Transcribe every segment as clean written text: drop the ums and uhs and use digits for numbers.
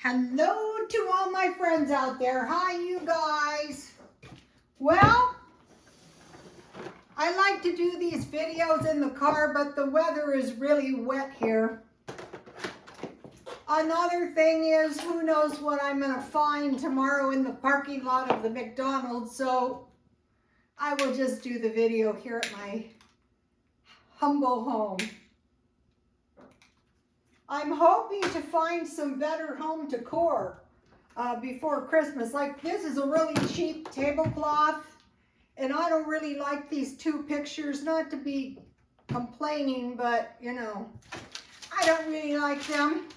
Hello to all my friends out there. Hi, you guys. Well, I like to do these videos in the car, but the weather is really wet here. Another thing is, who knows what I'm going to find tomorrow in the parking lot of the McDonald's, so I will just do the video here at my humble home. I'm hoping to find some better home decor before Christmas. Like, this is a really cheap tablecloth, and I don't really like these two pictures. Not to be complaining, but you know, I don't really like them.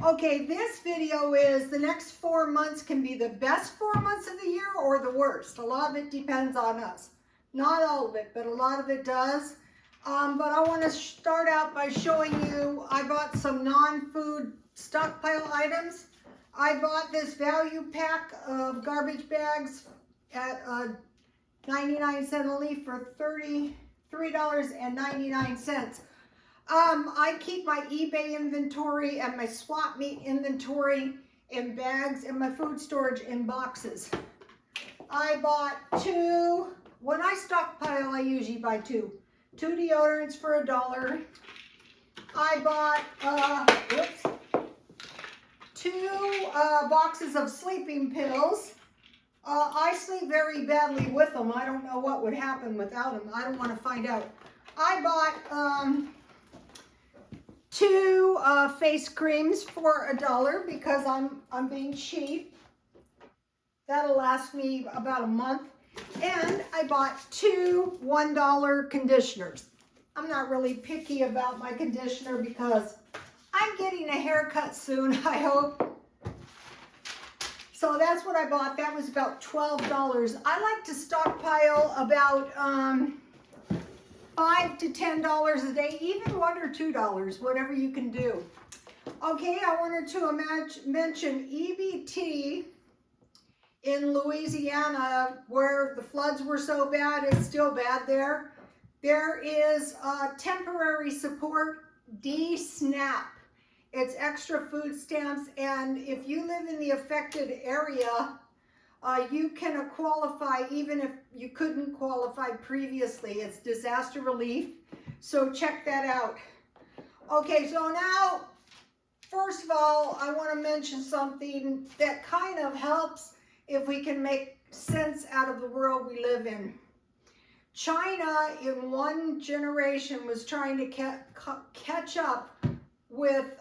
Okay, this video is the next 4 months can be the best 4 months of the year or the worst. A lot of it depends on us. Not all of it, but a lot of it does. But I want to start out by showing you, I bought some non-food stockpile items. I bought this value pack of garbage bags at 99 cents only for $33.99. I keep my eBay inventory and my swap meet inventory in bags and my food storage in boxes. I bought two. When I stockpile, I usually buy two deodorants for $1. I bought two boxes of sleeping pills. I sleep very badly with them. I don't know what would happen without them. I don't want to find out. I bought two face creams for $1 because I'm being cheap. That'll last me about a month. And I bought two $1 conditioners. I'm not really picky about my conditioner because I'm getting a haircut soon, I hope. So that's what I bought. That was about $12. I like to stockpile about $5 to $10 a day, even $1 or $2, whatever you can do. Okay, I wanted to mention EBT. In Louisiana, where the floods were so bad, it's still bad there. There is temporary support, DSNAP. It's extra food stamps, and if you live in the affected area, you can qualify even if you couldn't qualify previously. It's disaster relief, so check that out. Okay, so now, first of all, I want to mention something that kind of helps if we can make sense out of the world we live in. China, in one generation, was trying to catch up with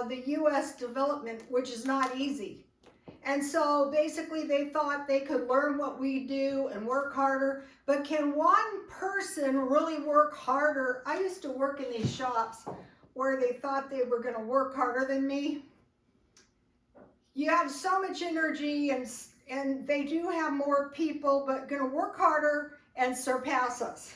the U.S. development, which is not easy. And so basically they thought they could learn what we do and work harder. But can one person really work harder? I used to work in these shops where they thought they were going to work harder than me. You have so much energy, and they do have more people, but going to work harder and surpass us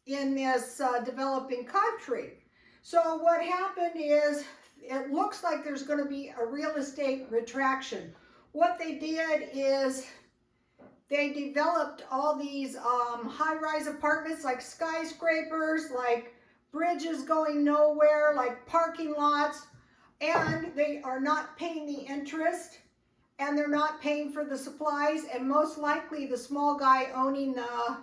in this developing country. So what happened is, it looks like there's going to be a real estate retraction. What they did is they developed all these high-rise apartments, like skyscrapers, like bridges going nowhere, like parking lots, and they are not paying the interest. And they're not paying for the supplies, and most likely the small guy owning the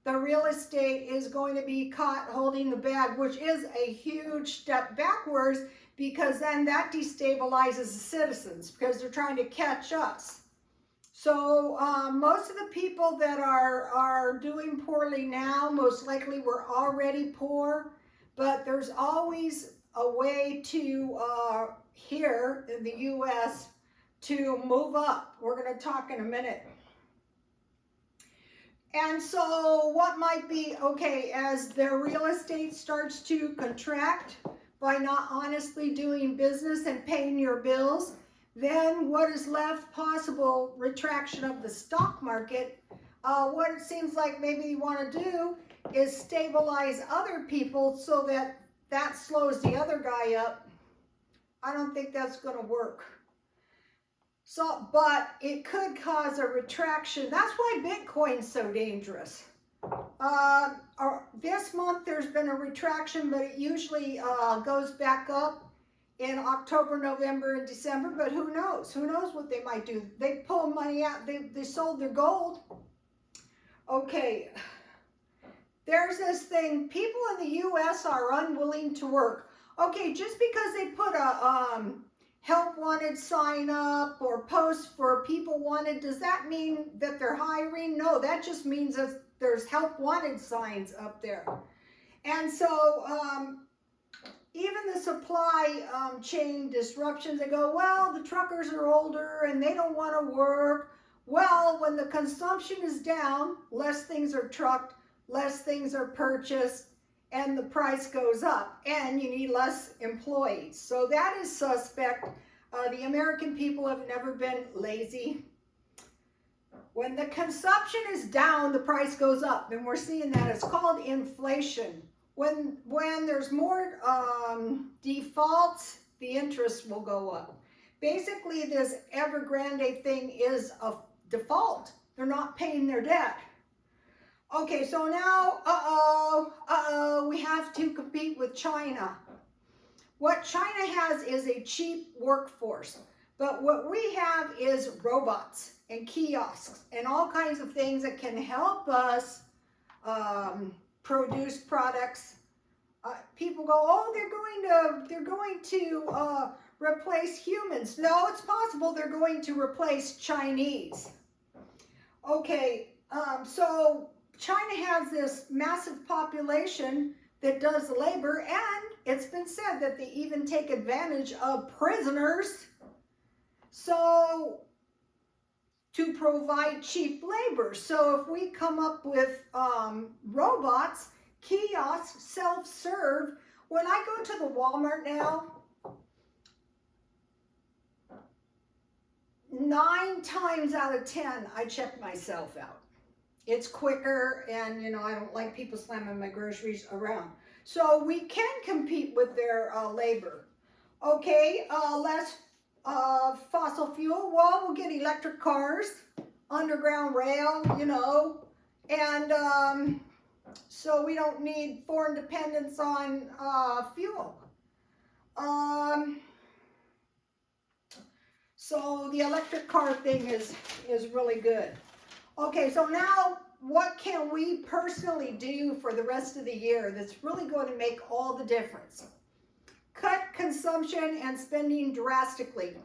real estate is going to be caught holding the bag, which is a huge step backwards, because then that destabilizes the citizens because they're trying to catch us. So most of the people that are doing poorly now, most likely were already poor, but there's always a way to, here in the U.S., to move up. We're going to talk in a minute. And so what might be, okay, as their real estate starts to contract by not honestly doing business and paying your bills, then what is left possible, retraction of the stock market. What it seems like maybe you want to do is stabilize other people so that that slows the other guy up. I don't think that's going to work. So, but it could cause a retraction. That's why Bitcoin's so dangerous. This month there's been a retraction, but it usually goes back up in October, November, and December, but who knows? Who knows what they might do? They pull money out. They sold their gold. Okay, there's this thing. People in the U.S. are unwilling to work. Okay, just because they put a help wanted sign up or post for people wanted, does that mean that they're hiring? No, that just means that there's help wanted signs up there. And so even the supply chain disruptions, they go, well, the truckers are older and they don't want to work. Well, when the consumption is down, less things are trucked, less things are purchased, and the price goes up, and you need less employees. So that is suspect. The American people have never been lazy. When the consumption is down, the price goes up, and we're seeing that. It's called inflation. When there's more defaults, the interest will go up. Basically, this Evergrande thing is a default. They're not paying their debt. Okay, so now, we have to compete with China. What China has is a cheap workforce, but what we have is robots and kiosks and all kinds of things that can help us produce products. People go, oh, they're going to replace humans. No, it's possible they're going to replace Chinese. Okay, so China has this massive population that does the labor, and it's been said that they even take advantage of prisoners so to provide cheap labor. So if we come up with robots, kiosks, self-serve, when I go to the Walmart now, 9 times out of 10, I check myself out. It's quicker, and I don't like people slamming my groceries around. So we can compete with their labor. Okay, less fossil fuel. Well, we'll get electric cars, underground rail, and so we don't need foreign dependence on fuel. So the electric car thing is really good. Okay, so now what can we personally do for the rest of the year that's really going to make all the difference? Cut consumption and spending drastically.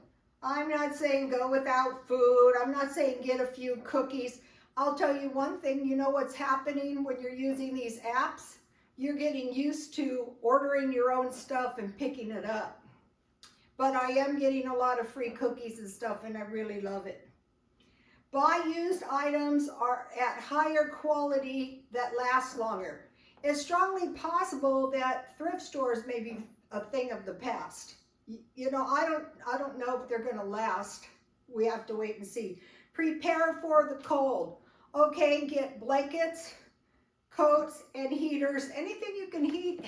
I'm not saying go without food. I'm not saying get a few cookies. I'll tell you one thing, you know what's happening when you're using these apps? You're getting used to ordering your own stuff and picking it up. But I am getting a lot of free cookies and stuff, and I really love it. Buy used items are at higher quality that last longer. It's strongly possible that thrift stores may be a thing of the past. I don't know if they're going to last. We have to wait and see. Prepare for the cold. Okay, get blankets, coats, and heaters. Anything you can heat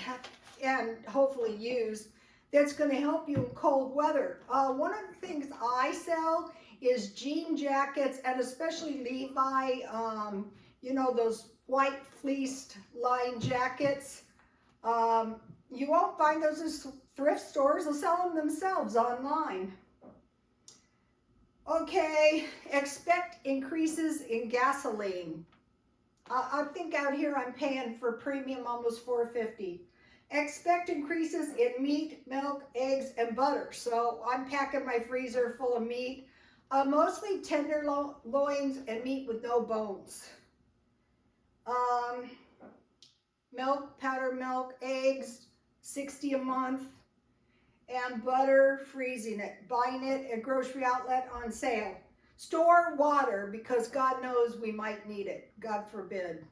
and hopefully use that's going to help you in cold weather. One of the things I sell is jean jackets, and especially Levi, those white fleeced lined jackets. You won't find those in thrift stores. They'll sell them themselves online. Okay, expect increases in gasoline. I think out here I'm paying for premium almost $4.50. Expect increases in meat, milk, eggs, and butter. So I'm packing my freezer full of meat. Mostly tenderloins and meat with no bones. Milk, powdered milk, eggs, $60 a month. And butter, freezing it. Buying it at grocery outlet on sale. Store water because God knows we might need it. God forbid.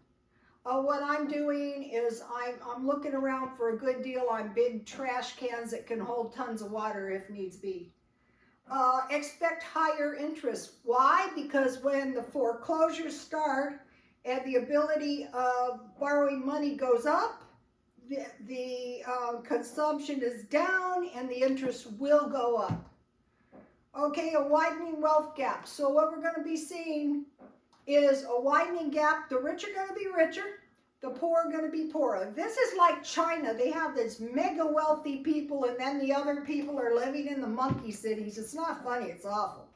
What I'm doing is I'm looking around for a good deal on big trash cans that can hold tons of water if needs be. Expect higher interest. Why? Because when the foreclosures start and the ability of borrowing money goes up, the consumption is down and the interest will go up. Okay, a widening wealth gap. So what we're going to be seeing is a widening gap. The rich are going to be richer. The poor are going to be poorer. This is like China. They have this mega wealthy people, and then the other people are living in the monkey cities. It's not funny. It's awful.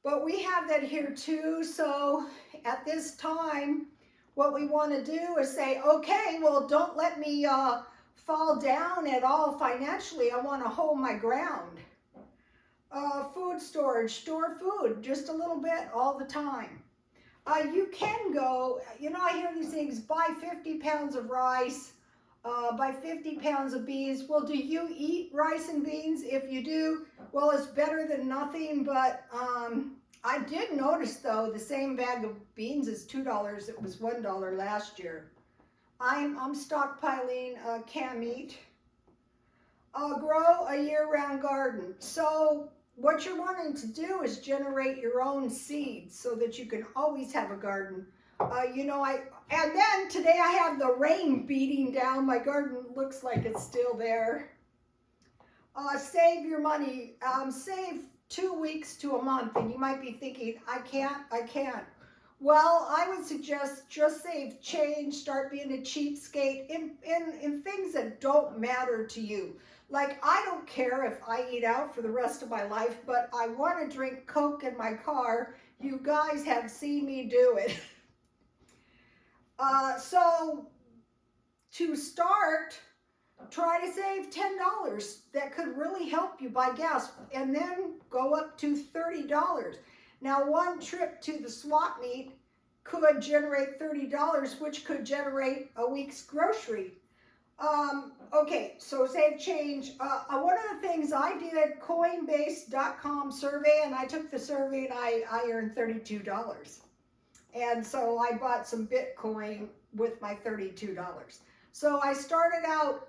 But we have that here too. So at this time, what we want to do is say, okay, well, don't let me fall down at all financially. I want to hold my ground. Food storage, store food, just a little bit all the time. You can go, you know, I hear these things, buy 50 pounds of rice, buy 50 pounds of beans. Well, do you eat rice and beans? If you do, well, it's better than nothing. But I did notice, though, the same bag of beans is $2. It was $1 last year. I'm stockpiling canned meat. Grow a year-round garden. So what you're wanting to do is generate your own seeds so that you can always have a garden. You know, and then today I have the rain beating down. My garden looks like it's still there. Save your money. Save 2 weeks to a month. And you might be thinking, I can't. Well, I would suggest just save change. Start being a cheapskate in things that don't matter to you. Like, I don't care if I eat out for the rest of my life, but I want to drink Coke in my car. You guys have seen me do it. So to start, try to save $10. That could really help you buy gas, and then go up to $30. Now, one trip to the swap meet could generate $30, which could generate a week's grocery. Okay, so save change. One of the things I did, Coinbase.com survey, and I took the survey and I earned $32. And so I bought some Bitcoin with my $32. So I started out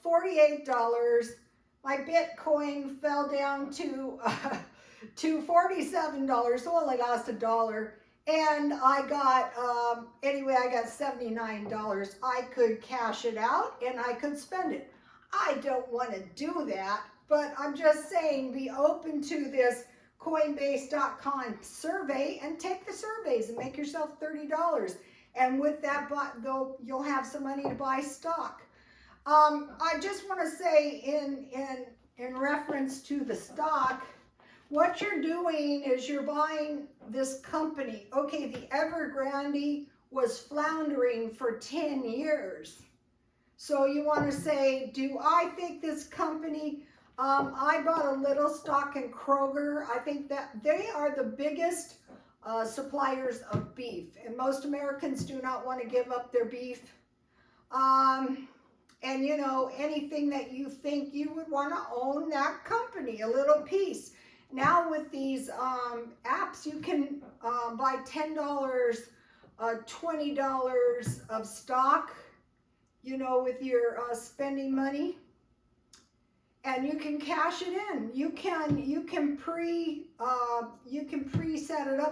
$48. My Bitcoin fell down to $47, so only lost $1. And I got, anyway, I got $79. I could cash it out and I could spend it. I don't want to do that, but I'm just saying, be open to this Coinbase.com survey and take the surveys and make yourself $30. And with that, you'll have some money to buy stock. I just want to say in reference to the stock, what you're doing is you're buying this company. Okay, the Evergrande was floundering for 10 years. So you want to say, do I think this company, I bought a little stock in Kroger. I think that they are the biggest suppliers of beef. And most Americans do not want to give up their beef. And you know, anything that you think you would want to own that company, a little piece. Now with these apps, you can buy $10, $20 of stock, you know, with your spending money, and you can cash it in. You can pre-set it up.